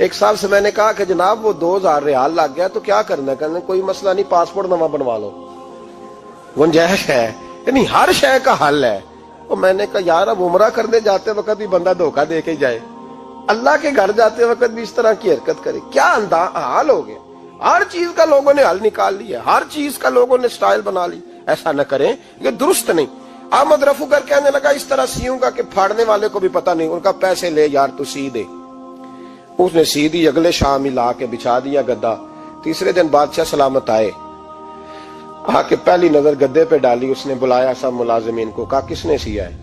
ایک صاحب سے میں نے کہا کہ جناب وہ 2000 ریال لگ گیا تو کیا کرنا ہے؟ کہنے کوئی مسئلہ نہیں، پاسپورٹ نواں بنوا لو، گنجائش ہے، یعنی ہر شے کا حل ہے۔ اور میں نے کہا یار اب عمرہ کرنے جاتے وقت بھی بندہ دھوکہ دے کے جائے، اللہ کے گھر جاتے وقت بھی اس طرح کی حرکت کرے، کیا حال ہو گیا؟ ہر چیز کا لوگوں نے حل نکال لیا، ہر چیز کا لوگوں نے سٹائل بنا لی۔ ایسا نہ کریں، یہ درست نہیں۔ احمد رفو گر کہنے لگا اس طرح سیوں گا کہ پھاڑنے والے کو بھی پتہ نہیں، ان کا پیسے لے یار تو سی دے۔ اس نے سی دی، اگلے شام ہی لا کے بچھا دیا گدا۔ تیسرے دن بادشاہ سلامت آئے، آ کے پہلی نظر گدے پہ ڈالی، اس نے بلایا سب ملازمین کو، کہا کس نے سیا ہے؟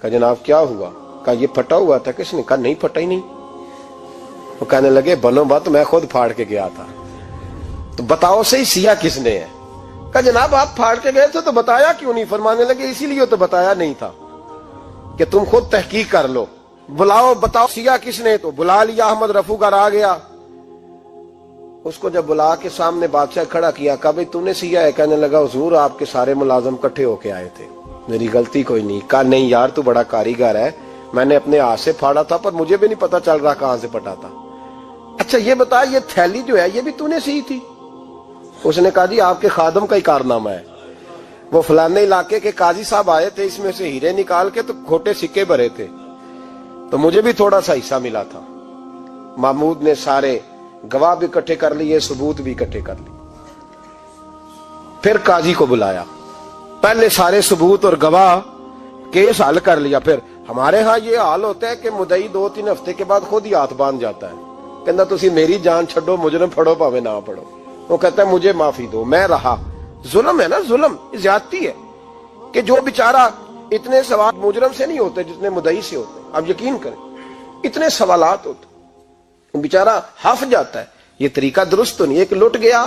کہا جناب کیا ہوا؟ کہا یہ پھٹا ہوا تھا۔ کس نے؟ کہا نہیں پھٹا ہی نہیں۔ وہ کہنے لگے بنو بات، میں خود پھاڑ کے گیا تھا، تو بتاؤ صحیح سیا کس نے ہے؟ کہا جناب آپ پھاڑ کے گئے تھے تو بتایا کیوں نہیں؟ فرمانے لگے اسی لیے تو بتایا نہیں تھا کہ تم خود تحقیق کر لو، بلاؤ بتاؤ سیا کس نے۔ تو بلا لیا، احمد رفو گر آ گیا۔ اس کو جب بلا کے سامنے بادشاہ کھڑا کیا، کہا بھئی تو نے سیا ہے؟ کہنے لگا حضور آپ کے سارے ملازم کٹھے ہو کے آئے تھے، میری غلطی کوئی نہیں۔ کہا نہیں یار تو بڑا کاریگر ہے، میں نے اپنے ہاتھ سے پھاڑا تھا پر مجھے بھی نہیں پتا چل رہا کہاں سے پھٹا تھا۔ اچھا یہ بتا یہ تھیلی جو ہے یہ بھی تو نے سی تھی؟ اس نے کہا جی آپ کے خادم کا ہی کارنامہ ہے، وہ فلانے علاقے کے قاضی صاحب آئے تھے، اس میں سے ہیرے نکال کے تو کھوٹے سکے بھرے تھے، تو مجھے بھی تھوڑا سا حصہ ملا تھا۔ محمود نے سارے گواہ بھی اکٹھے کر لیے، ثبوت بھی اکٹھے کر لیے۔ پھر قاضی کو بلایا، پہلے سارے ثبوت اور گواہ کیس حل کر لیا۔ پھر ہمارے ہاں یہ حال ہوتا ہے کہ مدعی 2-3 ہفتے کے بعد خود ہی ہاتھ باندھ جاتا ہے، کہنا تسی میری جان چھڈو، مجرم پھڑو پاوے نہ پڑھو۔ وہ کہتا ہے مجھے معافی دو، میں رہا۔ ظلم ہے نا، ظلم زیادتی ہے کہ جو بیچارہ اتنے سوال مجرم سے نہیں ہوتے جتنے مدعی سے ہوتے ہیں۔ آپ یقین کریں اتنے سوالات ہوتے، بیچارہ ہف جاتا ہے۔ یہ طریقہ درست تو نہیں، ایک لٹ گیا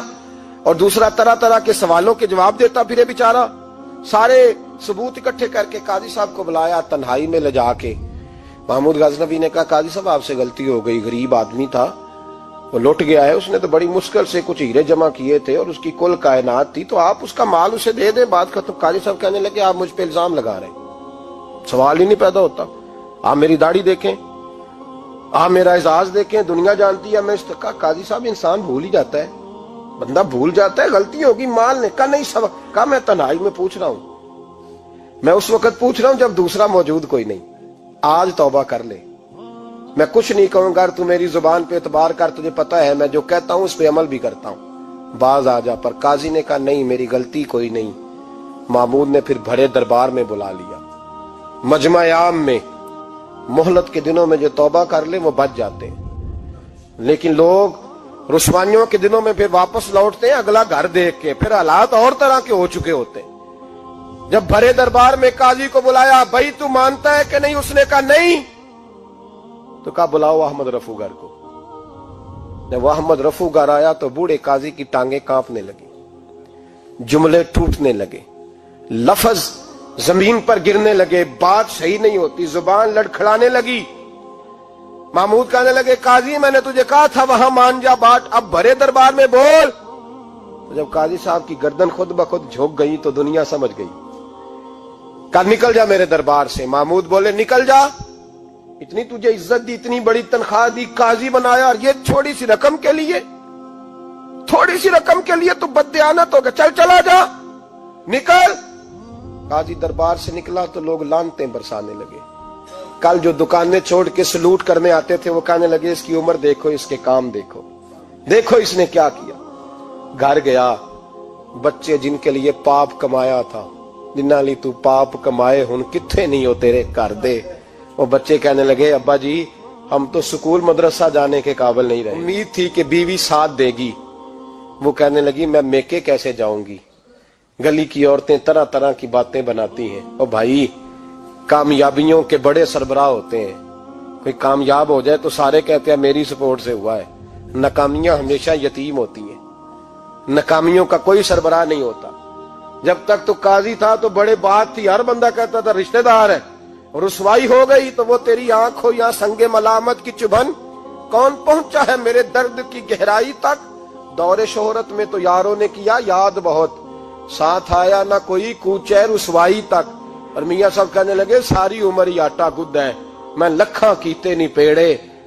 اور دوسرا طرح طرح کے سوالوں کے جواب دیتا پھرے بیچارہ۔ سارے ثبوت اکٹھے کر کے قاضی صاحب کو بلایا، تنہائی میں لے جا کے محمود غزنوی نے کہا قاضی صاحب آپ سے غلطی ہو گئی، غریب آدمی تھا، وہ لٹ گیا ہے، اس نے تو بڑی مشکل سے کچھ ہیرے جمع کیے تھے اور اس کی کل کائنات تھی، تو آپ اس کا مال اسے دے دیں، بات ختم۔ قاضی صاحب کہنے لگے آپ مجھ پہ الزام لگا رہے ہیں، سوال ہی نہیں پیدا ہوتا، آپ میری داڑھی دیکھیں، آپ میرا اعزاز دیکھیں، دنیا جانتی ہے میں استقا۔ قاضی صاحب انسان بھول ہی جاتا ہے، بندہ بھول جاتا ہے، غلطی ہوگی، مال نے کہا نہیں سب، کہا میں تنہائی میں پوچھ رہا ہوں، میں اس وقت پوچھ رہا ہوں جب دوسرا موجود کوئی نہیں، آج توبہ کر لے، میں کچھ نہیں کہوں گا، تو میری زبان پہ اعتبار کر، تجھے پتا ہے میں جو کہتا ہوں اس پہ عمل بھی کرتا ہوں، باز آ جا۔ پر قاضی نے کہا نہیں میری غلطی کوئی نہیں۔ محمود نے پھر بڑے دربار میں بلا لیا، مجمع عام میں۔ مہلت کے دنوں میں جو توبہ کر لے وہ بچ جاتے ہیں، لیکن لوگ رسوائیوں کے دنوں میں پھر واپس لوٹتے ہیں اگلا گھر دیکھ کے، پھر حالات اور طرح کے ہو چکے ہوتے ہیں۔ جب بڑے دربار میں قاضی کو بلایا، بھائی تو مانتا ہے کہ نہیں؟ اس نے کہا نہیں۔ تو کہا بلاؤ احمد رفو گر کو۔ جب احمد رفو گر آیا تو بوڑھے قاضی کی ٹانگیں کانپنے لگی، جملے ٹوٹنے لگے، لفظ زمین پر گرنے لگے، بات صحیح نہیں ہوتی، زبان لڑکھڑانے لگی۔ محمود کہنے لگے قاضی میں نے تجھے کہا تھا وہاں مان جا بات، اب بڑے دربار میں بول۔ تو جب قاضی صاحب کی گردن خود بخود جھک گئی تو دنیا سمجھ گئی، کہا نکل جا میرے دربار سے۔ محمود بولے نکل جا، اتنی تجھے عزت دی، اتنی بڑی تنخواہ دی، قاضی بنایا، اور یہ چھوٹی سی رقم کے لیے، تھوڑی سی رقم کے لیے تو بددیانت ہو گیا، چل چلا جا، نکل۔ قاضی دربار سے نکلا تو لوگ لعنتیں برسانے لگے۔ کل جو دکانیں چھوڑ کے سلوٹ کرنے آتے تھے وہ کہنے لگے اس کی عمر دیکھو، اس کے کام دیکھو، دیکھو اس نے کیا کیا۔ گھر گیا، بچے جن کے لیے پاپ کمایا تھا، جنہاں لی تو پاپ کمائے ہن کتھے نہیں ہو تیرے گھر دے، وہ بچے کہنے لگے ابا جی ہم تو سکول مدرسہ جانے کے قابل نہیں رہے، امید تھی کہ بیوی ساتھ دے گی۔ وہ کہنے لگی میں میکے کیسے جاؤں گی، گلی کی عورتیں طرح طرح کی باتیں بناتی ہیں۔ اور بھائی کامیابیوں کے بڑے سربراہ ہوتے ہیں، کوئی کامیاب ہو جائے تو سارے کہتے ہیں میری سپورٹ سے ہوا ہے، ناکامیاں ہمیشہ یتیم ہوتی ہیں، ناکامیوں کا کوئی سربراہ نہیں ہوتا۔ جب تک تو قاضی تھا تو بڑے بات تھی، ہر بندہ کہتا تھا رشتہ دار ہے، رسوائی ہو گئی تو وہ تیری آنکھ ہو یا سنگ ملامت کی چبھن، کون پہنچا ہے میرے درد کی گہرائی تک، دور شہرت میں تو یاروں نے کیا یاد بہت، ساتھ آیا نہ کوئی کوچے رسوائی تک۔ اور میاں صاحب کہنے لگے ساری عمر ہی آٹا گد ہے، میں لکھاں کیتے نہیں پیڑے،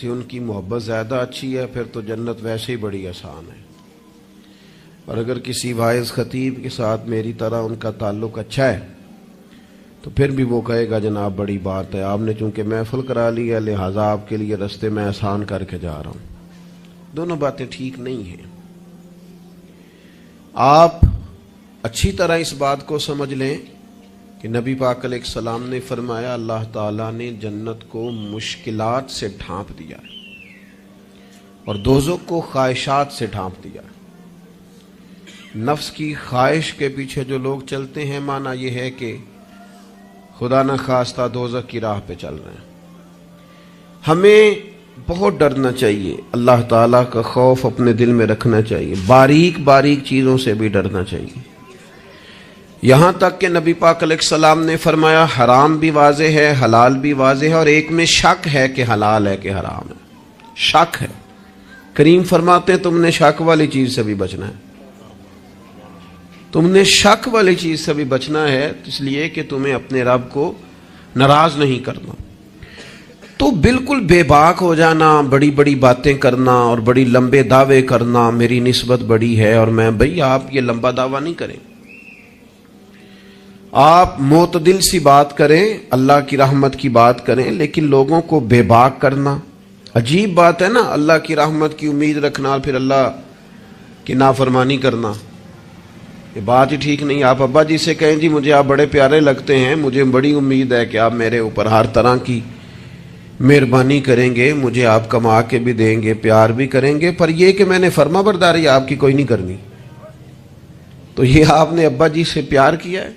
سے ان کی محبت زیادہ اچھی ہے پھر تو جنت ویسے ہی بڑی آسان ہے. اور اگر کسی واعظ خطیب کے ساتھ میری طرح ان کا تعلق اچھا ہے تو پھر بھی وہ کہے گا جناب بڑی بات ہے، آپ نے چونکہ محفل کرا لی ہے لہٰذا آپ کے لیے رستے میں آسان کر کے جا رہا ہوں. دونوں باتیں ٹھیک نہیں ہیں. آپ اچھی طرح اس بات کو سمجھ لیں کہ نبی پاک علیہ السلام نے فرمایا اللہ تعالیٰ نے جنت کو مشکلات سے ڈھانپ دیا ہے اور دوزخ کو خواہشات سے ڈھانپ دیا ہے. نفس کی خواہش کے پیچھے جو لوگ چلتے ہیں معنی یہ ہے کہ خدا نہ خواستہ دوزخ کی راہ پہ چل رہے ہیں. ہمیں بہت ڈرنا چاہیے، اللہ تعالیٰ کا خوف اپنے دل میں رکھنا چاہیے، باریک باریک چیزوں سے بھی ڈرنا چاہیے. یہاں تک کہ نبی پاک علیہ السلام نے فرمایا حرام بھی واضح ہے حلال بھی واضح ہے اور ایک میں شک ہے کہ حلال ہے کہ حرام ہے. شک ہے. کریم فرماتے ہیں تم نے شک والی چیز سے بھی بچنا ہے، تم نے شک والی چیز سے بھی بچنا ہے اس لیے کہ تمہیں اپنے رب کو ناراض نہیں کرنا. تو بالکل بے باک ہو جانا، بڑی بڑی باتیں کرنا اور بڑی لمبے دعوے کرنا میری نسبت بڑی ہے اور میں، بھئی آپ یہ لمبا دعویٰ نہیں کریں. آپ معتدل سی بات کریں، اللہ کی رحمت کی بات کریں، لیکن لوگوں کو بے باک کرنا عجیب بات ہے نا. اللہ کی رحمت کی امید رکھنا اور پھر اللہ کی نافرمانی کرنا، یہ بات ہی ٹھیک نہیں. آپ ابا جی سے کہیں جی مجھے آپ بڑے پیارے لگتے ہیں، مجھے بڑی امید ہے کہ آپ میرے اوپر ہر طرح کی مہربانی کریں گے، مجھے آپ کما کے بھی دیں گے، پیار بھی کریں گے، پر یہ کہ میں نے فرما برداری آپ کی کوئی نہیں کرنی. تو یہ آپ نے ابا جی سے پیار کیا ہے؟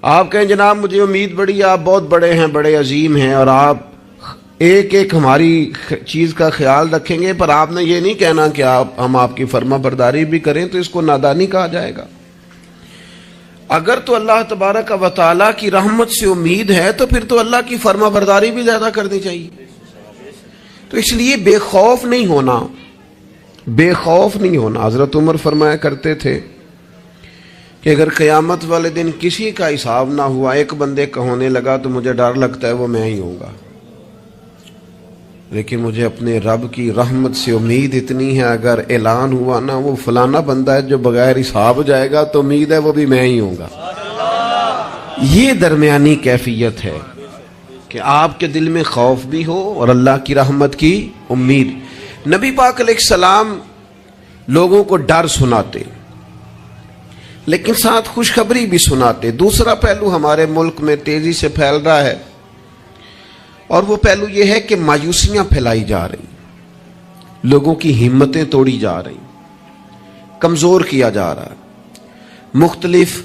آپ کہیں جناب مجھے امید بڑی، آپ بہت بڑے ہیں، بڑے عظیم ہیں اور آپ ایک ایک ہماری چیز کا خیال رکھیں گے، پر آپ نے یہ نہیں کہنا کہ ہم آپ کی فرما برداری بھی کریں، تو اس کو نادانی کہا جائے گا. اگر تو اللہ تبارک و تعالیٰ کی رحمت سے امید ہے تو پھر تو اللہ کی فرما برداری بھی زیادہ کرنی چاہیے. تو اس لیے بے خوف نہیں ہونا، بے خوف نہیں ہونا. حضرت عمر فرمایا کرتے تھے کہ اگر قیامت والے دن کسی کا حساب نہ ہوا، ایک بندے کا ہونے لگا تو مجھے ڈر لگتا ہے وہ میں ہی ہوں گا، لیکن مجھے اپنے رب کی رحمت سے امید اتنی ہے اگر اعلان ہوا نا وہ فلانا بندہ ہے جو بغیر حساب جائے گا تو امید ہے وہ بھی میں ہی ہوں گا. یہ درمیانی کیفیت ہے کہ آپ کے دل میں خوف بھی ہو اور اللہ کی رحمت کی امید. نبی پاک علیہ السلام لوگوں کو ڈر سناتے لیکن ساتھ خوشخبری بھی سناتے. دوسرا پہلو ہمارے ملک میں تیزی سے پھیل رہا ہے اور وہ پہلو یہ ہے کہ مایوسیاں پھیلائی جا رہی، لوگوں کی ہمتیں توڑی جا رہی، کمزور کیا جا رہا ہے. مختلف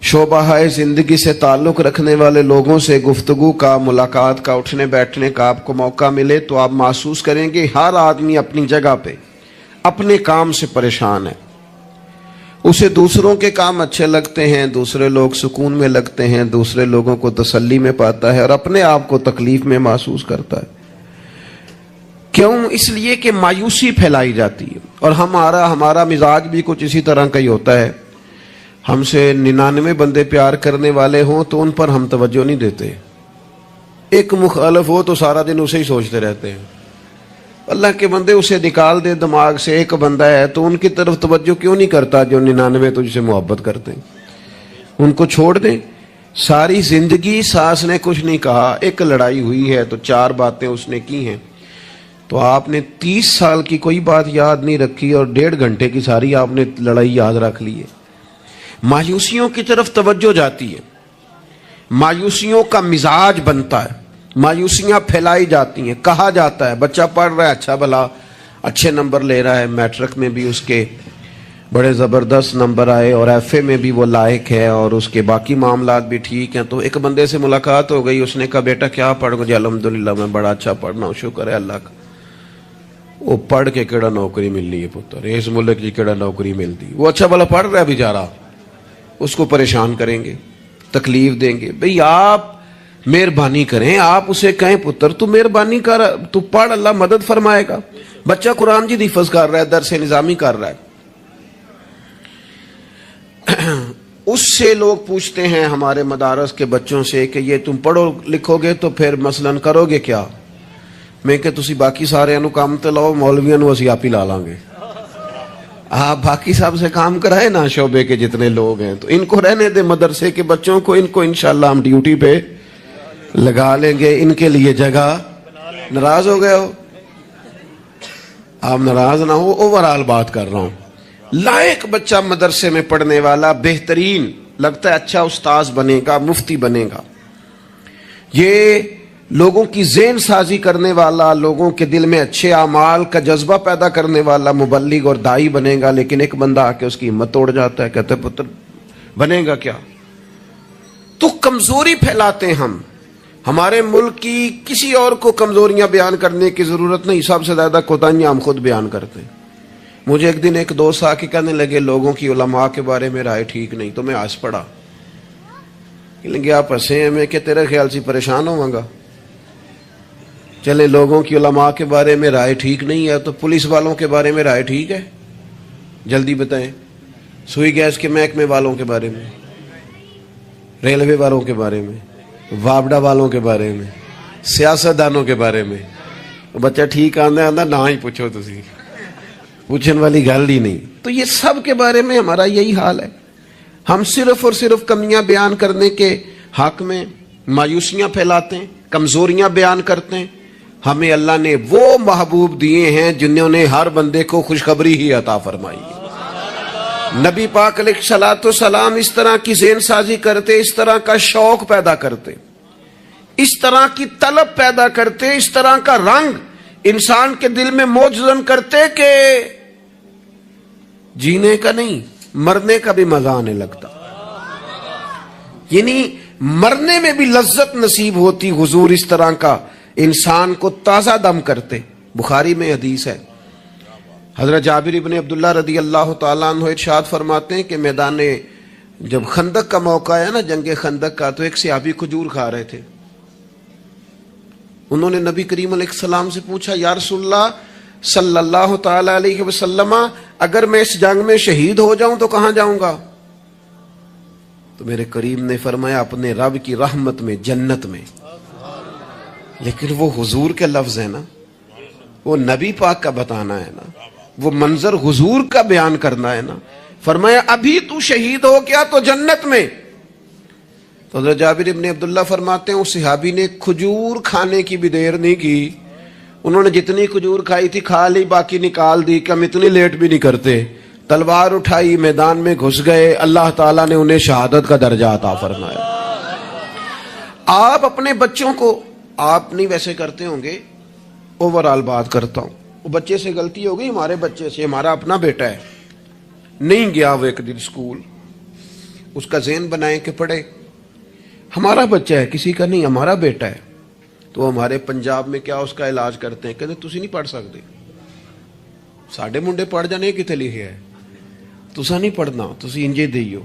شعبہ زندگی سے تعلق رکھنے والے لوگوں سے گفتگو کا، ملاقات کا، اٹھنے بیٹھنے کا آپ کو موقع ملے تو آپ محسوس کریں گے ہر آدمی اپنی جگہ پہ اپنے کام سے پریشان ہے. اسے دوسروں کے کام اچھے لگتے ہیں، دوسرے لوگ سکون میں لگتے ہیں، دوسرے لوگوں کو تسلی میں پاتا ہے اور اپنے آپ کو تکلیف میں محسوس کرتا ہے. کیوں؟ اس لیے کہ مایوسی پھیلائی جاتی ہے. اور ہمارا مزاج بھی کچھ اسی طرح کا ہی ہوتا ہے. ہم سے 99 بندے پیار کرنے والے ہوں تو ان پر ہم توجہ نہیں دیتے، ایک مخالف ہو تو سارا دن اسے ہی سوچتے رہتے ہیں. اللہ کے بندے اسے نکال دے دماغ سے، ایک بندہ ہے تو ان کی طرف توجہ کیوں نہیں کرتا جو 99 تجھ سے محبت کرتے ہیں، ان کو چھوڑ دیں. ساری زندگی ساس نے کچھ نہیں کہا، ایک لڑائی ہوئی ہے تو 4 باتیں اس نے کی ہیں، تو آپ نے 30 سال کی کوئی بات یاد نہیں رکھی اور 1.5 گھنٹے کی ساری آپ نے لڑائی یاد رکھ لی ہے. مایوسیوں کی طرف توجہ جاتی ہے، مایوسیوں کا مزاج بنتا ہے، مایوسیاں پھیلائی جاتی ہیں. کہا جاتا ہے بچہ پڑھ رہا ہے، اچھا بھلا اچھے نمبر لے رہا ہے، میٹرک میں بھی اس کے بڑے زبردست نمبر آئے اور ایف اے میں بھی وہ لائق ہے اور اس کے باقی معاملات بھی ٹھیک ہیں. تو ایک بندے سے ملاقات ہو گئی، اس نے کہا بیٹا کیا پڑھ گئے؟ الحمدللہ میں بڑا اچھا پڑھنا ہوں، شکر ہے اللہ کا. وہ پڑھ کے کیڑا نوکری مل رہی ہے پتر، اس ملک کی کیڑا نوکری ملتی. وہ اچھا بھلا پڑھ رہا ہے بیچارہ، اس کو پریشان کریں گے، تکلیف دیں گے. بھئی آپ مہربانی کریں، آپ اسے کہیں پتر تو مہربانی کر، تو پڑھ، اللہ مدد فرمائے گا. بچہ قرآن جی حفظ کر رہا ہے، درس نظامی کر رہا ہے، اس سے لوگ پوچھتے ہیں ہمارے مدارس کے بچوں سے کہ یہ تم پڑھو لکھو گے تو پھر مثلاً کرو گے کیا؟ میں کہ تسی باقی سارے نو کام تے لاؤ, مولویاں نو اسی آپ ہی لا لیں گے. آپ باقی سب سے کام کرائے نا, شعبے کے جتنے لوگ ہیں, تو ان کو رہنے دے مدرسے کے بچوں کو, ان کو انشاءاللہ ہم ڈیوٹی پہ لگا لیں گے, ان کے لیے جگہ. ناراض ہو گئے ہو؟ آپ ناراض نہ ہو, اوورال بات کر رہا ہوں. لائق بچہ مدرسے میں پڑھنے والا, بہترین لگتا ہے, اچھا استاذ بنے گا, مفتی بنے گا, یہ لوگوں کی ذہن سازی کرنے والا, لوگوں کے دل میں اچھے اعمال کا جذبہ پیدا کرنے والا مبلغ اور داعی بنے گا. لیکن ایک بندہ آ کے اس کی ہمت توڑ جاتا ہے, کہتے پتر بنے گا کیا؟ تو کمزوری پھیلاتے ہم. ہمارے ملک کی کسی اور کو کمزوریاں بیان کرنے کی ضرورت نہیں, سب سے زیادہ کوتاہیاں ہم خود بیان کرتے ہیں. مجھے ایک دن ایک دوست آ کے کہنے لگے لوگوں کی علماء کے بارے میں رائے ٹھیک نہیں, تو میں ہنس پڑا. کہ آپ ہنسے ہیں, میں کہ تیرے خیال سے پریشان ہوں گا. چلے لوگوں کی علماء کے بارے میں رائے ٹھیک نہیں ہے, تو پولیس والوں کے بارے میں رائے ٹھیک ہے؟ جلدی بتائیں. سوئی گیس کے محکمے والوں کے بارے میں, ریلوے والوں کے بارے میں, وابڈا والوں کے بارے میں, سیاستدانوں کے بارے میں. بچہ ٹھیک آندا نہ ہی پوچھو, تسی پوچھنے والی گل ہی نہیں. تو یہ سب کے بارے میں ہمارا یہی حال ہے. ہم صرف اور صرف کمیاں بیان کرنے کے حق میں مایوسیاں پھیلاتے ہیں, کمزوریاں بیان کرتے ہیں. ہمیں اللہ نے وہ محبوب دیے ہیں جنہوں نے ہر بندے کو خوشخبری ہی عطا فرمائی. نبی پاک علیہ الصلوۃ والسلام اس طرح کی ذہن سازی کرتے, اس طرح کا شوق پیدا کرتے, اس طرح کی طلب پیدا کرتے, اس طرح کا رنگ انسان کے دل میں موجزن کرتے کہ جینے کا نہیں مرنے کا بھی مزہ آنے لگتا. یعنی مرنے میں بھی لذت نصیب ہوتی. حضور اس طرح کا انسان کو تازہ دم کرتے. بخاری میں حدیث ہے, حضرت جابر ابن عبداللہ رضی اللہ تعالیٰ عنہ ارشاد فرماتے ہیں کہ میدان جب خندق کا موقع ہے نا, جنگ خندق کا, تو ایک صحابی کھجور کھا رہے تھے. انہوں نے نبی کریم علیہ السلام سے پوچھا, یا رسول اللہ صلی اللہ تعالی علیہ وسلم, اگر میں اس جنگ میں شہید ہو جاؤں تو کہاں جاؤں گا؟ تو میرے کریم نے فرمایا اپنے رب کی رحمت میں, جنت میں. لیکن وہ حضور کے لفظ ہے نا, وہ نبی پاک کا بتانا ہے نا, وہ منظر حضور کا بیان کرنا ہے نا. فرمایا ابھی تو شہید ہو گیا تو جنت میں. تو حضرت جابر ابن عبداللہ فرماتے ہیں اس صحابی نے کھجور کھانے کی بھی دیر نہیں کی, انہوں نے جتنی کھجور کھائی تھی کھا لی, باقی نکال دی کہ ہم اتنی لیٹ بھی نہیں کرتے. تلوار اٹھائی, میدان میں گھس گئے, اللہ تعالیٰ نے انہیں شہادت کا درجہ عطا فرمایا. آپ اپنے بچوں کو, آپ نہیں ویسے کرتے ہوں گے, اوورال بات کرتا ہوں, وہ بچے سے غلطی ہو گئی, ہمارے بچے سے, ہمارا اپنا بیٹا ہے, نہیں گیا وہ ایک دن اسکول, اس کا ذہن بنائیں کہ پڑھے. ہمارا بچہ ہے, کسی کا نہیں, ہمارا بیٹا ہے. تو ہمارے پنجاب میں کیا اس کا علاج کرتے ہیں, کہتے تسی نہیں پڑھ سکتے, ساڈے منڈے پڑھ جانے کتنے لکھے ہے, تسا نہیں پڑھنا, تسی انجے دیو.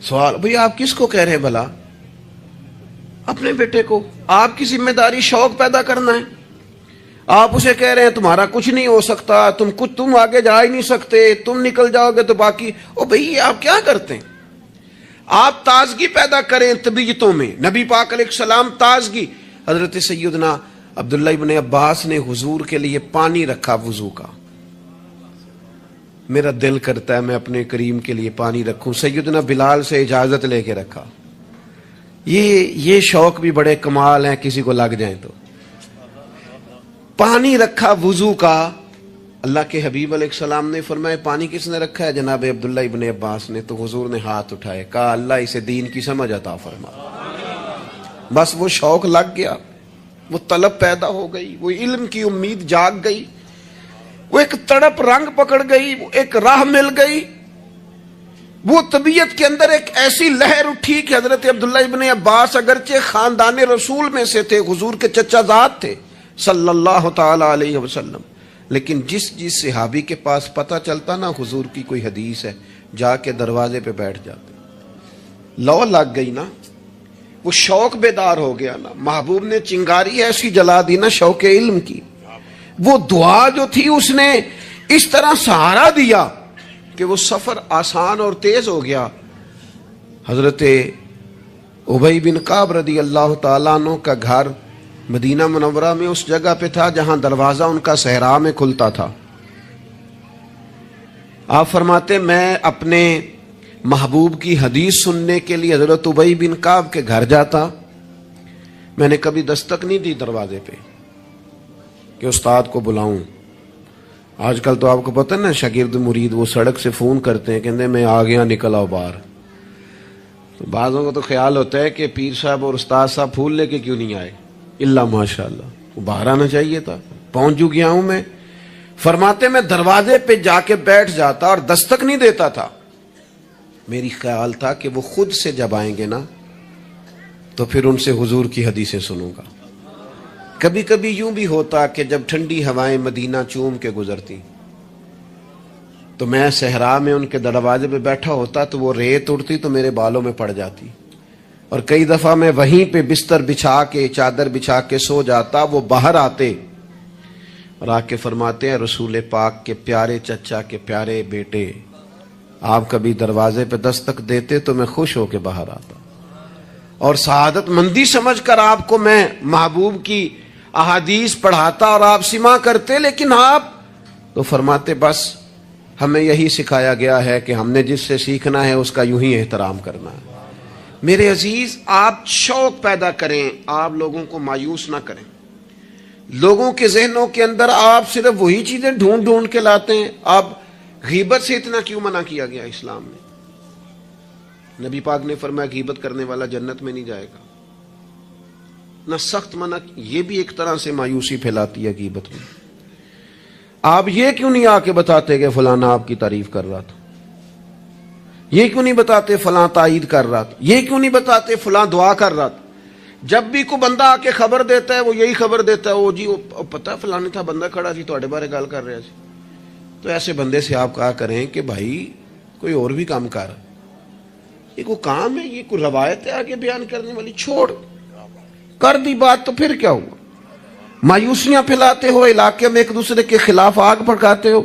سوال, بھئی آپ کس کو کہہ رہے ہیں بھلا؟ اپنے بیٹے کو. آپ کی ذمہ داری شوق پیدا کرنا ہے. آپ اسے کہہ رہے ہیں تمہارا کچھ نہیں ہو سکتا, تم آگے جا ہی نہیں سکتے, تم نکل جاؤ گے تو باقی. او بھئی آپ کیا کرتے ہیں؟ آپ تازگی پیدا کریں طبیعتوں میں. نبی پاک علیہ السلام تازگی. حضرت سیدنا عبداللہ ابن عباس نے حضور کے لیے پانی رکھا وضو کا. میرا دل کرتا ہے میں اپنے کریم کے لیے پانی رکھوں. سیدنا بلال سے اجازت لے کے رکھا. یہ شوق بھی بڑے کمال ہیں, کسی کو لگ جائیں تو. پانی رکھا وضو کا. اللہ کے حبیب علیہ السلام نے فرمایا پانی کس نے رکھا ہے؟ جناب عبداللہ ابن عباس نے. تو حضور نے ہاتھ اٹھائے, کہا اللہ اسے دین کی سمجھ عطا فرما. بس وہ شوق لگ گیا, وہ طلب پیدا ہو گئی, وہ علم کی امید جاگ گئی, وہ ایک تڑپ رنگ پکڑ گئی, وہ ایک راہ مل گئی. وہ طبیعت کے اندر ایک ایسی لہر اٹھی کہ حضرت عبداللہ ابن عباس اگرچہ خاندان رسول میں سے تھے, حضور کے چچا زاد تھے صلی اللہ تعالی علیہ وسلم, لیکن جس صحابی کے پاس پتہ چلتا نا حضور کی کوئی حدیث ہے, جا کے دروازے پہ بیٹھ جاتے. لو لگ گئی نا, وہ شوق بیدار ہو گیا نا. محبوب نے چنگاری ایسی جلا دی نا شوق علم کی. وہ دعا جو تھی اس نے اس طرح سہارا دیا کہ وہ سفر آسان اور تیز ہو گیا. حضرت ابی بن کعب رضی اللہ تعالیٰ عنہ کا گھر مدینہ منورہ میں اس جگہ پہ تھا جہاں دروازہ ان کا صحرا میں کھلتا تھا. آپ فرماتے میں اپنے محبوب کی حدیث سننے کے لیے حضرت ابی بن کعب کے گھر جاتا. میں نے کبھی دستک نہیں دی دروازے پہ کہ استاد کو بلاؤں. آج کل تو آپ کو پتہ نا شاگرد مرید وہ سڑک سے فون کرتے ہیں کہتے ہیں میں آ گیا نکل آؤ باہر. تو بعضوں کو تو خیال ہوتا ہے کہ پیر صاحب اور استاد صاحب پھول لے کے کیوں نہیں آئے. اللہ ماشاء اللہ وہ باہر آنا چاہیے تھا. پہنچ جو گیا ہوں میں. فرماتے میں دروازے پہ جا کے بیٹھ جاتا اور دستک نہیں دیتا تھا. میری خیال تھا کہ وہ خود سے جب آئیں گے نا تو پھر ان سے حضور کی حدیثیں سنوں گا. کبھی کبھی یوں بھی ہوتا کہ جب ٹھنڈی ہوائیں مدینہ چوم کے گزرتی تو میں صحرا میں ان کے دروازے پہ بیٹھا ہوتا تو وہ ریت اڑتی تو میرے بالوں میں پڑ جاتی. اور کئی دفعہ میں وہیں پہ بستر بچھا کے چادر بچھا کے سو جاتا. وہ باہر آتے اور آ کے فرماتے ہیں رسول پاک کے پیارے چچا کے پیارے بیٹے آپ کبھی دروازے پہ دستک دیتے تو میں خوش ہو کے باہر آتا اور سعادت مندی سمجھ کر آپ کو میں محبوب کی احادیث پڑھاتا اور آپ سماع کرتے. لیکن آپ تو فرماتے بس ہمیں یہی سکھایا گیا ہے کہ ہم نے جس سے سیکھنا ہے اس کا یوں ہی احترام کرنا ہے. میرے عزیز آپ شوق پیدا کریں, آپ لوگوں کو مایوس نہ کریں. لوگوں کے ذہنوں کے اندر آپ صرف وہی چیزیں ڈھونڈ ڈھونڈ کے لاتے ہیں. آپ غیبت سے اتنا کیوں منع کیا گیا اسلام میں؟ نبی پاک نے فرمایا غیبت کرنے والا جنت میں نہیں جائے گا. نہ سخت منع. یہ بھی ایک طرح سے مایوسی پھیلاتی ہے غیبت میں. آپ یہ کیوں نہیں آ کے بتاتے کہ فلانا آپ کی تعریف کر رہا تھا؟ یہ کیوں نہیں بتاتے فلاں تائید کر رہا تھا؟ یہ کیوں نہیں بتاتے فلاں دعا کر رہا تھا؟ جب بھی کوئی بندہ آ کے خبر دیتا ہے وہ یہی خبر دیتا ہے وہ جی وہ پتہ فلانے تھا بندہ کھڑا سی تواڈے بارے گل کر رہا سی. تو ایسے بندے سے آپ کہا کریں کہ بھائی کوئی اور بھی کام کر. یہ کوئی کام ہے, یہ کوئی روایت ہے آگے بیان کرنے والی؟ چھوڑ کر دی بات تو پھر کیا ہوا؟ مایوسیاں پھیلاتے ہو, علاقے میں ایک دوسرے کے خلاف آگ بھڑکاتے ہو,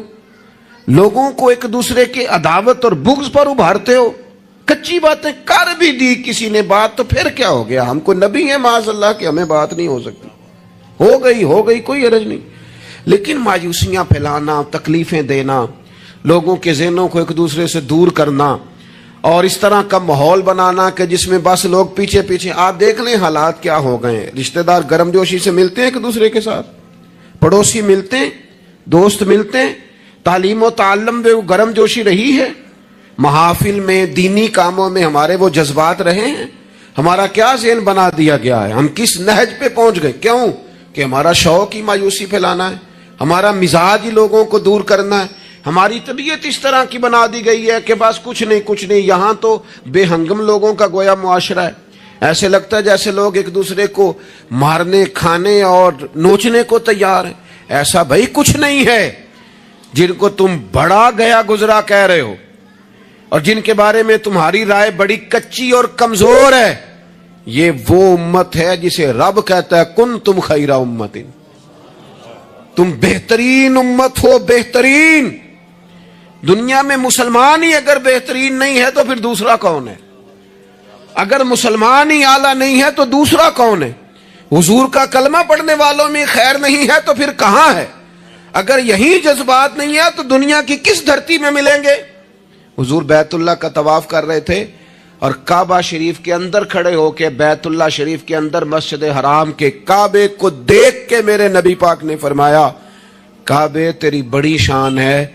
لوگوں کو ایک دوسرے کے عداوت اور بغض پر ابھارتے ہو. کچی باتیں کر بھی دی کسی نے بات تو پھر کیا ہو گیا؟ ہم کو نبی ہیں معاذ اللہ کہ ہمیں بات نہیں ہو سکتی. ہو گئی کوئی حرج نہیں. لیکن مایوسیاں پھیلانا, تکلیفیں دینا, لوگوں کے ذہنوں کو ایک دوسرے سے دور کرنا اور اس طرح کا ماحول بنانا کہ جس میں بس لوگ پیچھے پیچھے. آپ دیکھ لیں حالات کیا ہو گئے ہیں. رشتہ دار گرم جوشی سے ملتے ہیں ایک دوسرے کے ساتھ, پڑوسی ملتے ہیں, دوست ملتے ہیں, تعلیم و تعلم میں وہ گرم جوشی رہی ہے, محافل میں دینی کاموں میں ہمارے وہ جذبات رہے ہیں. ہمارا کیا ذہن بنا دیا گیا ہے؟ ہم کس نہج پہ پہنچ گئے؟ کیوں کہ ہمارا شوق ہی مایوسی پھیلانا ہے, ہمارا مزاج ہی لوگوں کو دور کرنا ہے, ہماری طبیعت اس طرح کی بنا دی گئی ہے کہ بس کچھ نہیں. یہاں تو بے ہنگم لوگوں کا گویا معاشرہ ہے. ایسے لگتا ہے جیسے لوگ ایک دوسرے کو مارنے, کھانے اور نوچنے کو تیار ہیں. ایسا بھائی کچھ نہیں ہے. جن کو تم بڑا گیا گزرا کہہ رہے ہو اور جن کے بارے میں تمہاری رائے بڑی کچی اور کمزور ہے, یہ وہ امت ہے جسے رب کہتا ہے کن تم خیر امت, تم بہترین امت ہو. بہترین دنیا میں مسلمان ہی اگر بہترین نہیں ہے تو پھر دوسرا کون ہے؟ اگر مسلمان ہی اعلیٰ نہیں ہے تو دوسرا کون ہے؟ حضور کا کلمہ پڑھنے والوں میں خیر نہیں ہے تو پھر کہاں ہے؟ اگر یہی جذبات نہیں ہے تو دنیا کی کس دھرتی میں ملیں گے؟ حضور بیت اللہ کا طواف کر رہے تھے اور کعبہ شریف کے اندر کھڑے ہو کے بیت اللہ شریف کے اندر مسجد حرام کے کعبے کو دیکھ کے میرے نبی پاک نے فرمایا کعبے تیری بڑی شان ہے,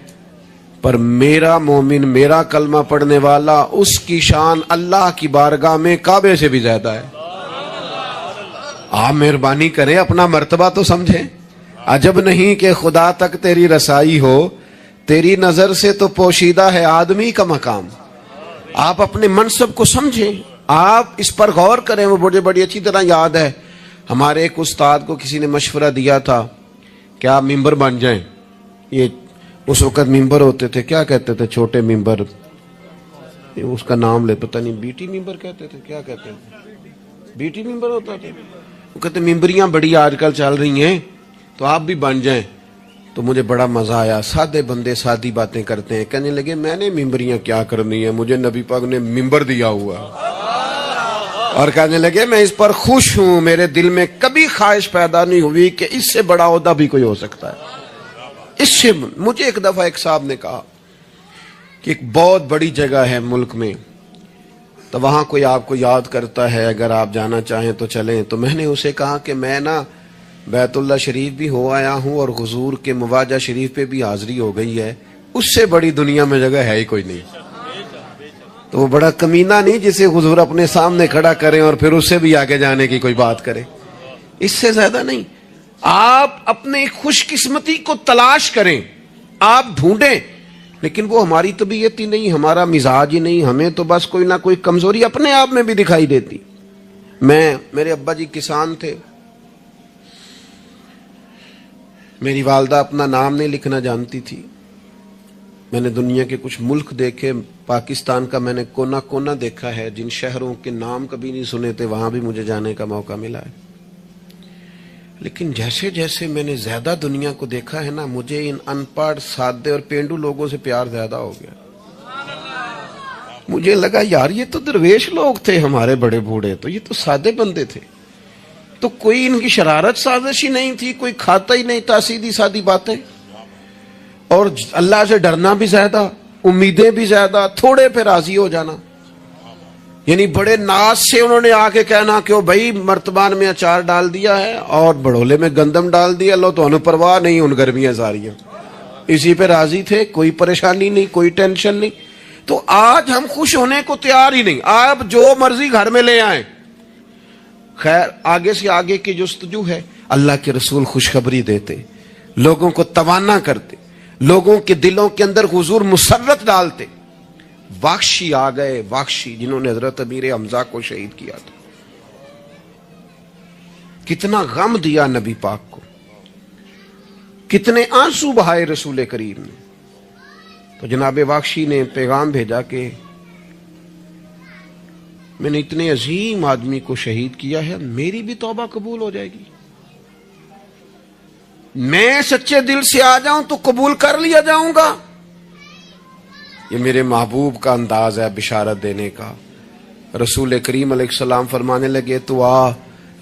پر میرا مومن, میرا کلمہ پڑھنے والا, اس کی شان اللہ کی بارگاہ میں کعبے سے بھی زیادہ ہے. آپ مہربانی کریں اپنا مرتبہ تو سمجھیں. عجب نہیں کہ خدا تک تیری رسائی ہو, تیری نظر سے تو پوشیدہ ہے آدمی کا مقام. آپ اپنے منصب کو سمجھیں, آپ اس پر غور کریں. وہ بڑی اچھی طرح یاد ہے ہمارے ایک استاد کو کسی نے مشورہ دیا تھا کہ آپ ممبر بن جائیں. یہ اس وقت ممبر ہوتے تھے, کیا کہتے تھے, چھوٹے ممبر, اس کا نام لے پتہ نہیں, بیٹی ممبر کہتے تھے, کیا کہتے تھے, بیٹی ممبر ہوتا تھا. وہ کہتے ممبریاں بڑی آج کل چل رہی ہیں تو آپ بھی بن جائیں. تو مجھے بڑا مزہ آیا. سادے بندے سادی باتیں کرتے ہیں. کہنے لگے میں نے ممبریاں کیا کرنی ہے, مجھے نبی پاک نے ممبر دیا ہوا. اور کہنے لگے میں اس پر خوش ہوں، میرے دل میں کبھی خواہش پیدا نہیں ہوئی کہ اس سے بڑا عہدہ بھی کوئی ہو سکتا ہے۔ اس سے مجھے ایک دفعہ ایک صاحب نے کہا کہ ایک بہت بڑی جگہ ہے ملک میں، تو وہاں کوئی آپ کو یاد کرتا ہے، اگر آپ جانا چاہیں تو چلیں۔ تو میں نے اسے کہا کہ میں نا بیت اللہ شریف بھی ہو آیا ہوں اور حضور کے مواجہ شریف پہ بھی حاضری ہو گئی ہے، اس سے بڑی دنیا میں جگہ ہے ہی کوئی نہیں۔ تو وہ بڑا کمینہ نہیں جسے حضور اپنے سامنے کھڑا کریں اور پھر اس سے بھی آگے جانے کی کوئی بات کرے، اس سے زیادہ نہیں۔ آپ اپنے خوش قسمتی کو تلاش کریں، آپ ڈھونڈیں، لیکن وہ ہماری طبیعت ہی نہیں، ہمارا مزاج ہی نہیں، ہمیں تو بس کوئی نہ کوئی کمزوری اپنے آپ میں بھی دکھائی دیتی۔ میرے ابا جی کسان تھے، میری والدہ اپنا نام نہیں لکھنا جانتی تھی۔ میں نے دنیا کے کچھ ملک دیکھے، پاکستان کا میں نے کونا کونا دیکھا ہے، جن شہروں کے نام کبھی نہیں سنے تھے وہاں بھی مجھے جانے کا موقع ملا ہے۔ لیکن جیسے جیسے میں نے زیادہ دنیا کو دیکھا ہے نا، مجھے ان ان پڑھ سادے اور پینڈو لوگوں سے پیار زیادہ ہو گیا۔ مجھے لگا یار یہ تو درویش لوگ تھے ہمارے بڑے بوڑھے، تو یہ تو سادے بندے تھے، تو کوئی ان کی شرارت سازش ہی نہیں تھی، کوئی کھاتا ہی نہیں تھا، سیدھی سادی باتیں، اور اللہ سے ڈرنا بھی زیادہ، امیدیں بھی زیادہ، تھوڑے پہ راضی ہو جانا۔ یعنی بڑے ناز سے انہوں نے آ کے کہنا کہ بھائی مرتبان میں اچار ڈال دیا ہے اور بڑولے میں گندم ڈال دیا، لو تو انہیں پرواہ نہیں، ان گرمیاں ساریاں اسی پہ راضی تھے، کوئی پریشانی نہیں، کوئی ٹینشن نہیں۔ تو آج ہم خوش ہونے کو تیار ہی نہیں، آپ جو مرضی گھر میں لے آئیں۔ خیر آگے سے آگے کی جستجو ہے، اللہ کے رسول خوشخبری دیتے، لوگوں کو توانا کرتے، لوگوں کے دلوں کے اندر حضور مسرت ڈالتے۔ واخشی آ گئے، واخشی جنہوں نے حضرت امیر حمزہ کو شہید کیا تھا، کتنا غم دیا نبی پاک کو، کتنے آنسو بہائے رسول کریم نے۔ تو جناب واخشی نے پیغام بھیجا کہ میں نے اتنے عظیم آدمی کو شہید کیا ہے، میری بھی توبہ قبول ہو جائے گی، میں سچے دل سے آ جاؤں تو قبول کر لیا جاؤں گا۔ یہ میرے محبوب کا انداز ہے بشارت دینے کا۔ رسول کریم علیہ السلام فرمانے لگے تو آ،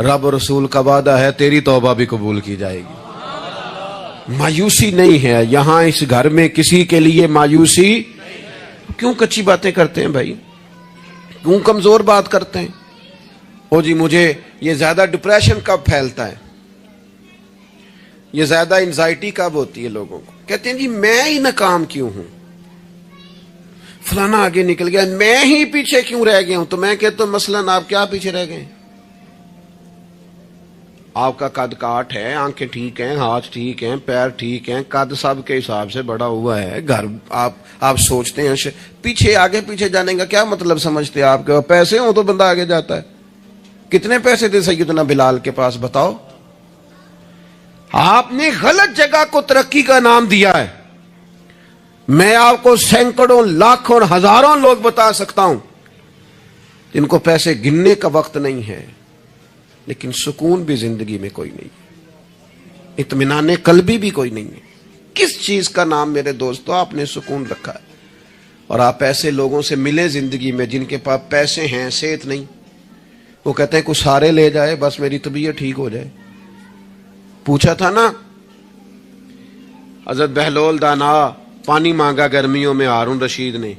رب رسول کا وعدہ ہے تیری توبہ بھی قبول کی جائے گی۔ مایوسی نہیں ہے یہاں اس گھر میں، کسی کے لیے مایوسی۔ کیوں کچی باتیں کرتے ہیں بھائی، کیوں کمزور بات کرتے ہیں؟ او جی مجھے یہ زیادہ ڈپریشن کب پھیلتا ہے، یہ زیادہ انزائٹی کب ہوتی ہے لوگوں کو؟ کہتے ہیں جی میں ہی ناکام کیوں ہوں، فلانا آگے نکل گیا، میں ہی پیچھے کیوں رہ گیا ہوں؟ تو میں کہتا ہوں مثلاً آپ کیا پیچھے رہ گئے؟ آپ کا قد کاٹ ہے، آنکھیں ٹھیک ہیں، ہاتھ ٹھیک ہیں، پیر ٹھیک ہیں، قد سب کے حساب سے بڑا ہوا ہے، گھر آپ سوچتے ہیں پیچھے آگے پیچھے جانے کا کیا مطلب سمجھتے ہیں آپ کے؟ پیسے ہوں تو بندہ آگے جاتا ہے۔ کتنے پیسے تھے سیدنا بلال کے پاس بتاؤ؟ آپ نے غلط جگہ کو ترقی کا نام دیا ہے۔ میں آپ کو سینکڑوں لاکھوں اور ہزاروں لوگ بتا سکتا ہوں جن کو پیسے گننے کا وقت نہیں ہے، لیکن سکون بھی زندگی میں کوئی نہیں ہے، اطمینان قلبی بھی کوئی نہیں ہے۔ کس چیز کا نام میرے دوستو آپ نے سکون رکھا ہے؟ اور آپ ایسے لوگوں سے ملے زندگی میں جن کے پاس پیسے ہیں، صحت نہیں، وہ کہتے ہیں کچھ سارے لے جائے بس میری طبیعت ٹھیک ہو جائے۔ پوچھا تھا نا حضرت بہلول دانا، پانی مانگا گرمیوں میں ہارون رشید نے،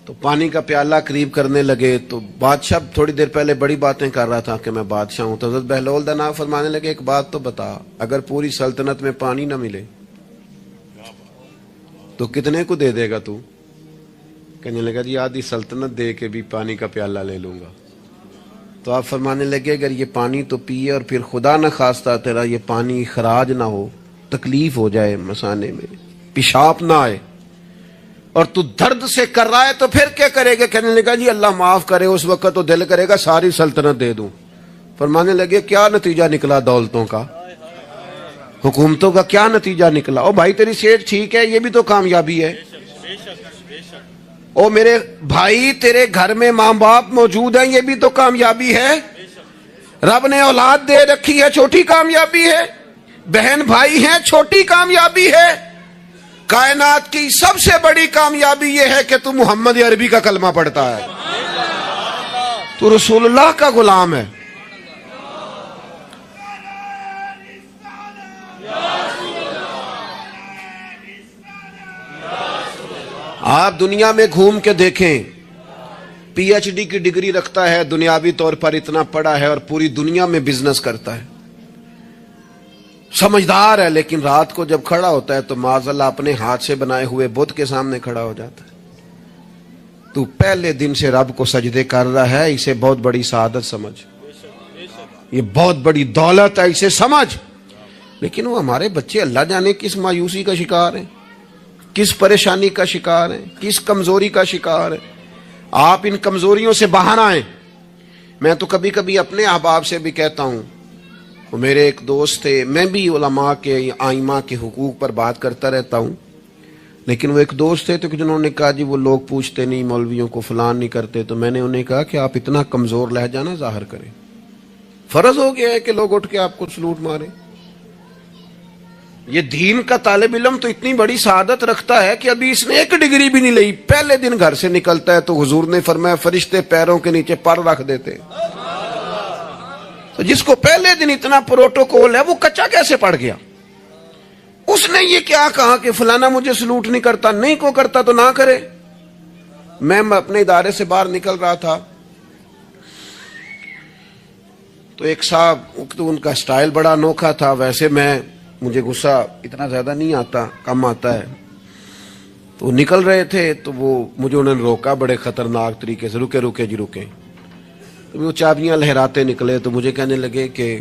تو پانی کا پیالہ قریب کرنے لگے تو بادشاہ تھوڑی دیر پہلے بڑی باتیں کر رہا تھا کہ میں بادشاہ ہوں، تو حضرت بہلول دانا فرمانے لگے ایک بات تو بتا، اگر پوری سلطنت میں پانی نہ ملے تو کتنے کو دے دے گا تو؟ کہنے لگا جی آدھی سلطنت دے کے بھی پانی کا پیالہ لے لوں گا۔ تو آپ فرمانے لگے اگر یہ پانی تو پیے اور پھر خدا نہ خواستہ تیرا یہ پانی خراج نہ ہو، تکلیف ہو جائے مسانے میں، پیشاب نہ آئے، اور تو درد سے کر رہا ہے تو پھر کیا کرے گا؟ کہنے لگا جی اللہ معاف کرے، اس وقت تو دل کرے گا ساری سلطنت دے دوں۔ فرمانے لگے کیا نتیجہ نکلا دولتوں کا، حکومتوں کا کیا نتیجہ نکلا؟ او بھائی تیری صحت ٹھیک ہے، یہ بھی تو کامیابی ہے۔ او میرے بھائی تیرے گھر میں ماں باپ موجود ہیں، یہ بھی تو کامیابی ہے۔ رب نے اولاد دے رکھی ہے، چھوٹی کامیابی ہے۔ بہن بھائی ہیں، چھوٹی کامیابی ہے۔ کائنات کی سب سے بڑی کامیابی یہ ہے کہ تو محمد عربی کا کلمہ پڑھتا ہے۔ تو رسول اللہ کا غلام ہے. آپ دنیا میں گھوم کے دیکھیں, پی ایچ ڈی کی ڈگری رکھتا ہے, دنیاوی طور پر اتنا پڑھا ہے اور پوری دنیا میں بزنس کرتا ہے, سمجھدار ہے, لیکن رات کو جب کھڑا ہوتا ہے تو معاذاللہ اپنے ہاتھ سے بنائے ہوئے بت کے سامنے کھڑا ہو جاتا ہے. تو پہلے دن سے رب کو سجدے کر رہا ہے, اسے بہت بڑی سعادت سمجھ, یہ بہت بڑی دولت ہے, اسے سمجھ. لیکن وہ ہمارے بچے اللہ جانے کس مایوسی کا شکار ہیں, کس پریشانی کا شکار ہیں, کس کمزوری کا شکار ہیں. آپ ان کمزوریوں سے باہر آئیں. میں تو کبھی کبھی اپنے احباب سے بھی کہتا ہوں, وہ میرے ایک دوست تھے, میں بھی علماء کے آئمہ کے حقوق پر بات کرتا رہتا ہوں, لیکن وہ ایک دوست تھے تو جنہوں نے کہا جی وہ لوگ پوچھتے نہیں, مولویوں کو فلان نہیں کرتے. تو میں نے انہیں کہا کہ آپ اتنا کمزور لہجہ نہ ظاہر کریں, فرض ہو گیا ہے کہ لوگ اٹھ کے آپ کو سلوٹ ماریں. یہ دین کا طالب علم تو اتنی بڑی سعادت رکھتا ہے کہ ابھی اس نے ایک ڈگری بھی نہیں لئی, پہلے دن گھر سے نکلتا ہے تو حضور نے فرمایا فرشتے پیروں کے نیچے پر رکھ دیتے. تو جس کو پہلے دن اتنا پروٹوکول ہے وہ کچا کیسے پڑ گیا؟ اس نے یہ کیا کہا کہ فلانا مجھے سلوٹ نہیں کرتا, نہیں کو کرتا تو نہ کرے. میں اپنے ادارے سے باہر نکل رہا تھا تو ایک صاحب, تو ان کا سٹائل بڑا انوکھا تھا. ویسے مجھے غصہ اتنا زیادہ نہیں آتا, کم آتا ہے. تو وہ نکل رہے تھے تو مجھے انہوں نے روکا بڑے خطرناک طریقے سے, رکے رکے جی رکے. تو وہ چابیاں لہراتے نکلے تو مجھے کہنے لگے کہ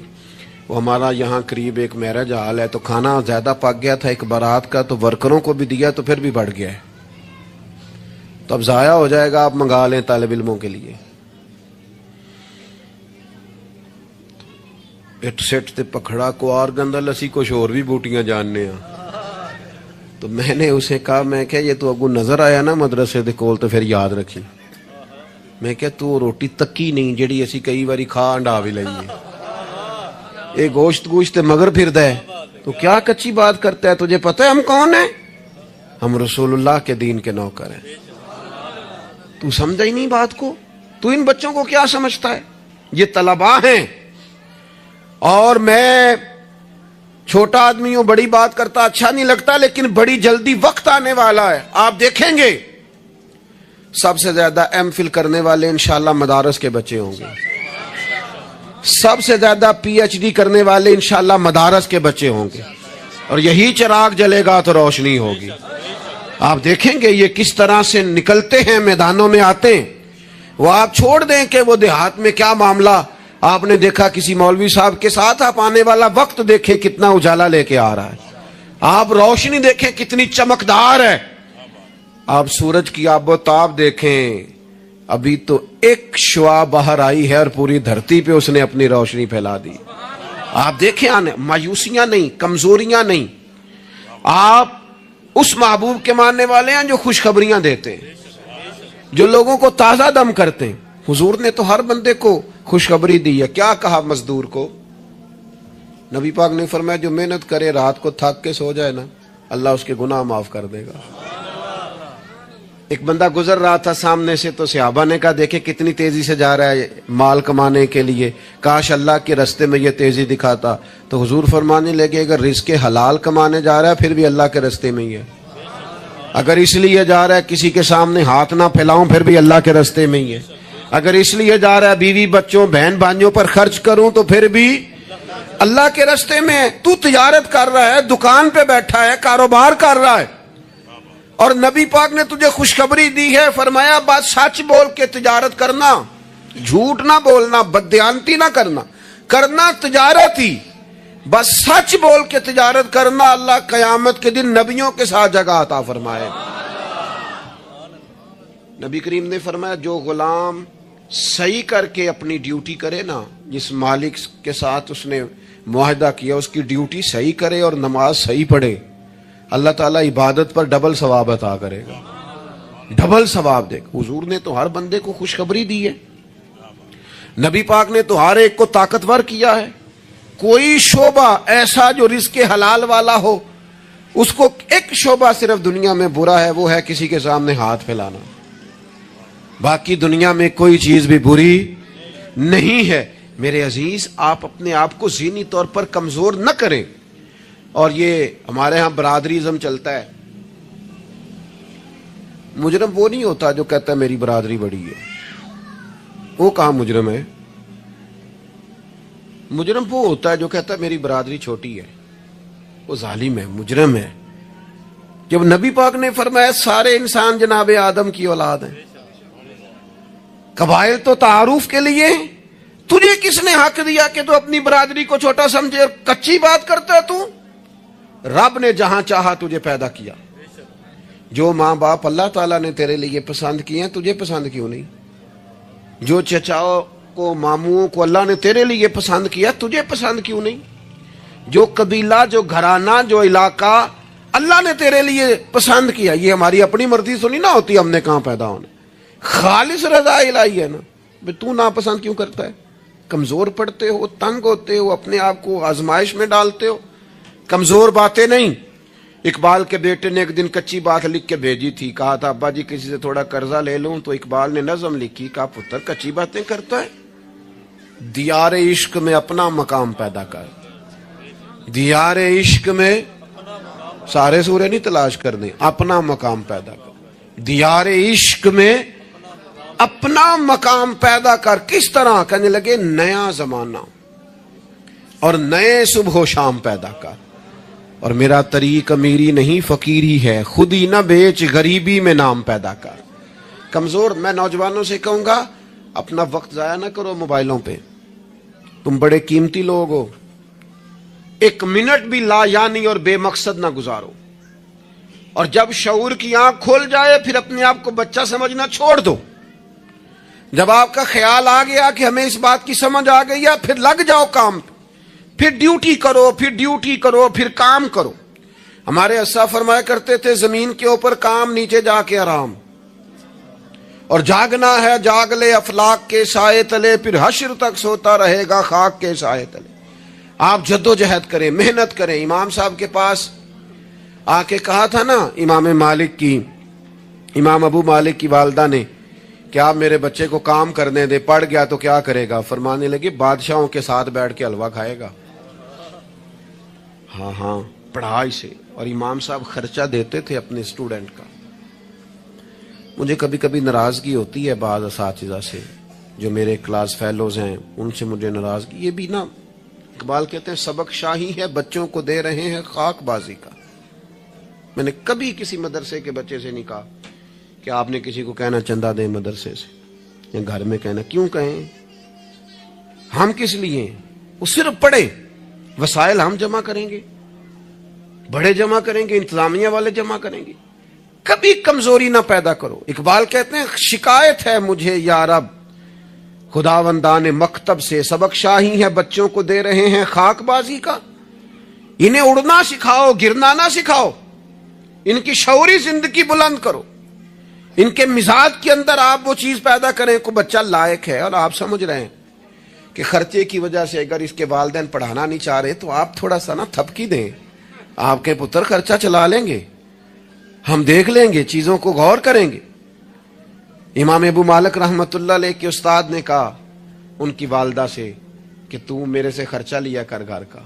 وہ ہمارا یہاں قریب ایک میرج ہال ہے, تو کھانا زیادہ پک گیا تھا ایک بارات کا, تو ورکروں کو بھی دیا تو پھر بھی بڑھ گیا ہے, تو اب ضائع ہو جائے گا, آپ منگا لیں طالب علموں کے لیے. اٹ سٹ تے پکھڑا کوار گندل اسی کچھ اور بھی بوٹیاں جاننے ہیں. تو میں نے اسے کہا, میں کہ یہ تو اگو نظر آیا نا مدرسے دے کول تو پھر یاد رکھی. میں کہ تو روٹی تکی نہیں جیڑی اسی کئی باری کھا انڈا بھی لئیے, یہ گوشت مگر پھردا ہے, تو کیا کچی بات کرتا ہے؟ تجھے پتہ ہے ہم کون ہیں؟ ہم رسول اللہ کے دین کے نوکر ہیں. تو سمجھا ہی نہیں بات کو. تو ان بچوں کو کیا سمجھتا ہے؟ یہ طلباء ہیں, اور میں چھوٹا آدمی ہوں, بڑی بات کرتا اچھا نہیں لگتا, لیکن بڑی جلدی وقت آنے والا ہے, آپ دیکھیں گے سب سے زیادہ ایم فل کرنے والے انشاءاللہ مدارس کے بچے ہوں گے, سب سے زیادہ پی ایچ ڈی کرنے والے انشاءاللہ مدارس کے بچے ہوں گے, اور یہی چراغ جلے گا تو روشنی ہوگی. آپ دیکھیں گے یہ کس طرح سے نکلتے ہیں, میدانوں میں آتے ہیں. وہ آپ چھوڑ دیں کہ وہ دیہات میں کیا معاملہ, آپ نے دیکھا کسی مولوی صاحب کے ساتھ, آپ آنے والا وقت دیکھیں کتنا اجالا لے کے آ رہا ہے, آپ روشنی دیکھیں کتنی چمکدار ہے, آپ سورج کی آب و تاب دیکھیں, ابھی تو ایک شعاع باہر آئی ہے اور پوری دھرتی پہ اس نے اپنی روشنی پھیلا دی. آپ دیکھیں, آنے مایوسیاں نہیں, کمزوریاں نہیں. آپ اس محبوب کے ماننے والے ہیں جو خوشخبریاں دیتے ہیں, جو لوگوں کو تازہ دم کرتے ہیں. حضور نے تو ہر بندے کو خوشخبری دی ہے. کیا کہا مزدور کو؟ نبی پاک نے فرمایا جو محنت کرے رات کو تھک کے سو جائے نا, اللہ اس کے گناہ معاف کر دے گا. ایک بندہ گزر رہا تھا سامنے سے, تو صحابہ نے کہا دیکھیں کتنی تیزی سے جا رہا ہے مال کمانے کے لیے, کاش اللہ کے رستے میں یہ تیزی دکھاتا. تو حضور فرمانے لگے اگر رزق حلال کمانے جا رہا ہے پھر بھی اللہ کے رستے میں ہی ہے, اگر اس لیے جا رہا ہے کسی کے سامنے ہاتھ نہ پھیلاؤں پھر بھی اللہ کے رستے میں ہی ہے, اگر اس لیے جا رہا ہے بیوی بچوں بہن بھائیوں پر خرچ کروں تو پھر بھی اللہ کے رستے میں ہے. تو تجارت کر رہا ہے, دکان پہ بیٹھا ہے, کاروبار کر رہا ہے, اور نبی پاک نے تجھے خوشخبری دی ہے, فرمایا بات سچ بول کے تجارت کرنا, جھوٹ نہ بولنا, بددیانتی نہ کرنا, کرنا تجارت ہی, بس سچ بول کے تجارت کرنا. اللہ قیامت کے دن نبیوں کے ساتھ جگہ عطا فرمائے. نبی کریم نے فرمایا جو غلام صحیح کر کے اپنی ڈیوٹی کرے نا, جس مالک کے ساتھ اس نے معاہدہ کیا اس کی ڈیوٹی صحیح کرے اور نماز صحیح پڑھے, اللہ تعالیٰ عبادت پر ڈبل ثواب عطا کرے گا, ڈبل ثواب دے گا. حضور نے تو ہر بندے کو خوشخبری دی ہے, نبی پاک نے تو ہر ایک کو طاقتور کیا ہے. کوئی شعبہ ایسا جو رزق حلال والا ہو, اس کو ایک شعبہ صرف دنیا میں برا ہے, وہ ہے کسی کے سامنے ہاتھ پھیلانا. باقی دنیا میں کوئی چیز بھی بری نہیں ہے۔ میرے عزیز، آپ اپنے آپ کو ذہنی طور پر کمزور نہ کریں۔ اور یہ ہمارے ہاں برادریزم چلتا ہے۔ مجرم وہ نہیں ہوتا جو کہتا ہے میری برادری بڑی ہے، وہ کہاں مجرم ہے؟ مجرم وہ ہوتا ہے جو کہتا ہے میری برادری چھوٹی ہے، وہ ظالم ہے، مجرم ہے۔ جب نبی پاک نے فرمایا سارے انسان جناب آدم کی اولاد ہیں، قبائل تو تعارف کے لیے ہیں، تجھے کس نے حق دیا کہ تو اپنی برادری کو چھوٹا سمجھے؟ کچی بات کرتا ہے تو؟ رب نے جہاں چاہا تجھے پیدا کیا۔ جو ماں باپ اللہ تعالیٰ نے تیرے لیے پسند کیے ہیں، تجھے پسند کیوں نہیں؟ جو چچاؤں کو، ماموں کو اللہ نے تیرے لیے پسند کیا، تجھے پسند کیوں نہیں؟ جو قبیلہ، جو گھرانہ، جو علاقہ اللہ نے تیرے لیے پسند کیا، یہ ہماری اپنی مرضی سے نہیں نہ ہوتی، ہم نے کہاں پیدا ہونا، خالص رضا الہی ہے نا۔ تو ناپسند کیوں کرتا ہے؟ کمزور پڑتے ہو، تنگ ہوتے ہو، اپنے آپ کو آزمائش میں ڈالتے ہو۔ کمزور باتیں نہیں۔ اقبال کے بیٹے نے ایک دن کچی بات لکھ کے بھیجی تھی، کہا تھا ابا جی کسی سے تھوڑا قرضہ لے لوں، تو اقبال نے نظم لکھی، کہا پتر کچی باتیں کرتا ہے، دیار عشق میں اپنا مقام پیدا کر۔ دیار عشق میں سارے سورے نہیں تلاش کرنے، اپنا مقام پیدا کر۔ دیار عشق میں اپنا مقام پیدا کر۔ کس طرح؟ کہنے لگے نیا زمانہ اور نئے صبح و شام پیدا کر۔ اور میرا طریق امیری نہیں فقیری ہے، خود ہی نہ بیچ غریبی میں نام پیدا کر۔ کمزور، میں نوجوانوں سے کہوں گا اپنا وقت ضائع نہ کرو موبائلوں پہ، تم بڑے قیمتی لوگ ہو، ایک منٹ بھی لا یعنی اور بے مقصد نہ گزارو۔ اور جب شعور کی آنکھ کھول جائے پھر اپنے آپ کو بچہ سمجھنا چھوڑ دو۔ جب آپ کا خیال آ گیا کہ ہمیں اس بات کی سمجھ آ گئی ہے، پھر لگ جاؤ کام پہ، پھر ڈیوٹی کرو، پھر ڈیوٹی کرو، پھر کام کرو۔ ہمارے اسا فرمایا کرتے تھے زمین کے اوپر کام، نیچے جا کے آرام، اور جاگنا ہے جاگ لے افلاک کے سائے تلے، پھر حشر تک سوتا رہے گا خاک کے سائے تلے۔ آپ جد و جہد کریں، محنت کریں۔ امام صاحب کے پاس آ کے کہا تھا نا امام ابو مالک کی والدہ نے کہ آپ میرے بچے کو کام کرنے دے، پڑھ گیا تو کیا کرے گا؟ فرمانے لگے بادشاہوں کے ساتھ بیٹھ کے حلوہ کھائے گا۔ ہاں پڑھائی سے۔ اور امام صاحب خرچہ دیتے تھے اپنے اسٹوڈنٹ کا۔ مجھے کبھی کبھی ناراضگی ہوتی ہے بعض اساتذہ سے، جو میرے کلاس فیلوز ہیں، ان سے مجھے ناراضگی۔ یہ بھی نا اقبال کہتے ہیں سبق شاہی ہے بچوں کو دے رہے ہیں خاک بازی کا۔ میں نے کبھی کسی مدرسے کے بچے سے نہیں کہا کہ آپ نے کسی کو کہنا چندہ دیں مدرسے سے، یا گھر میں کہنا، کیوں کہیں؟ ہم کس لیے؟ وہ صرف پڑھے، وسائل ہم جمع کریں گے، بڑے جمع کریں گے، انتظامیہ والے جمع کریں گے۔ کبھی کمزوری نہ پیدا کرو۔ اقبال کہتے ہیں شکایت ہے مجھے یا رب خداوندان مکتب سے، سبق شاہی ہے بچوں کو دے رہے ہیں خاک بازی کا۔ انہیں اڑنا سکھاؤ، گرنا نہ سکھاؤ، ان کی شعوری زندگی بلند کرو، ان کے مزاج کے اندر آپ وہ چیز پیدا کریں کو بچہ لائق ہے۔ اور آپ سمجھ رہے ہیں کہ خرچے کی وجہ سے اگر اس کے والدین پڑھانا نہیں چاہ رہے تو آپ تھوڑا سا نا تھپکی دیں، آپ کے پتر خرچہ چلا لیں گے، ہم دیکھ لیں گے، چیزوں کو غور کریں گے۔ امام ابو مالک رحمت اللہ علیہ کے استاد نے کہا ان کی والدہ سے کہ تو میرے سے خرچہ لیا کر گھر کا،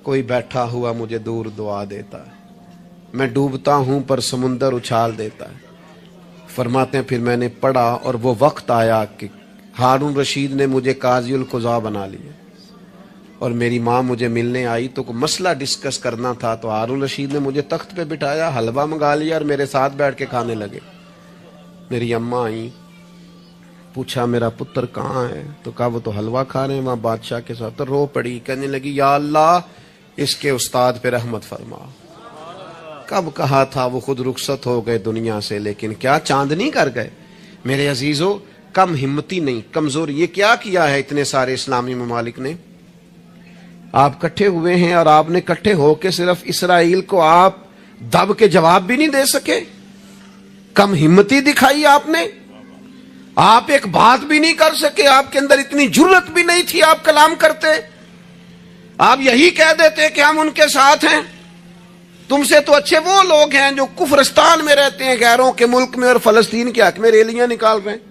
کوئی بیٹھا ہوا مجھے دور دعا دیتا ہے، میں ڈوبتا ہوں پر سمندر اچھال دیتا ہے۔ فرماتے ہیں پھر میں نے پڑھا اور وہ وقت آیا کہ ہارون رشید نے مجھے قاضی القضاء بنا لیا، اور میری ماں مجھے ملنے آئی تو کوئی مسئلہ ڈسکس کرنا تھا، تو ہارون رشید نے مجھے تخت پہ بٹھایا، حلوہ منگا لیا اور میرے ساتھ بیٹھ کے کھانے لگے۔ میری اماں آئیں، پوچھا میرا پتر کہاں ہے؟ تو کہا وہ تو حلوہ کھا رہے ہیں وہاں بادشاہ کے ساتھ۔ تو رو پڑی، کہنے لگی یا اللہ اس کے استاد پہ رحمت فرما۔ کب کہا تھا وہ خود رخصت ہو گئے دنیا سے، لیکن کیا چاندنی کر گئے۔ میرے عزیزو، کم ہمتی نہیں، کمزوری۔ یہ کیا کیا ہے اتنے سارے اسلامی ممالک نے؟ آپ کٹھے ہوئے ہیں اور آپ نے کٹھے ہو کے صرف اسرائیل کو آپ دب کے جواب بھی نہیں دے سکے۔ کم ہمتی دکھائی آپ نے، آپ ایک بات بھی نہیں کر سکے، آپ کے اندر اتنی جرت بھی نہیں تھی آپ کلام کرتے۔ آپ یہی کہہ دیتے کہ ہم ان کے ساتھ ہیں۔ تم سے تو اچھے وہ لوگ ہیں جو کفرستان میں رہتے ہیں، غیروں کے ملک میں، اور فلسطین کے حق میں ریلیاں نکال رہے ہیں۔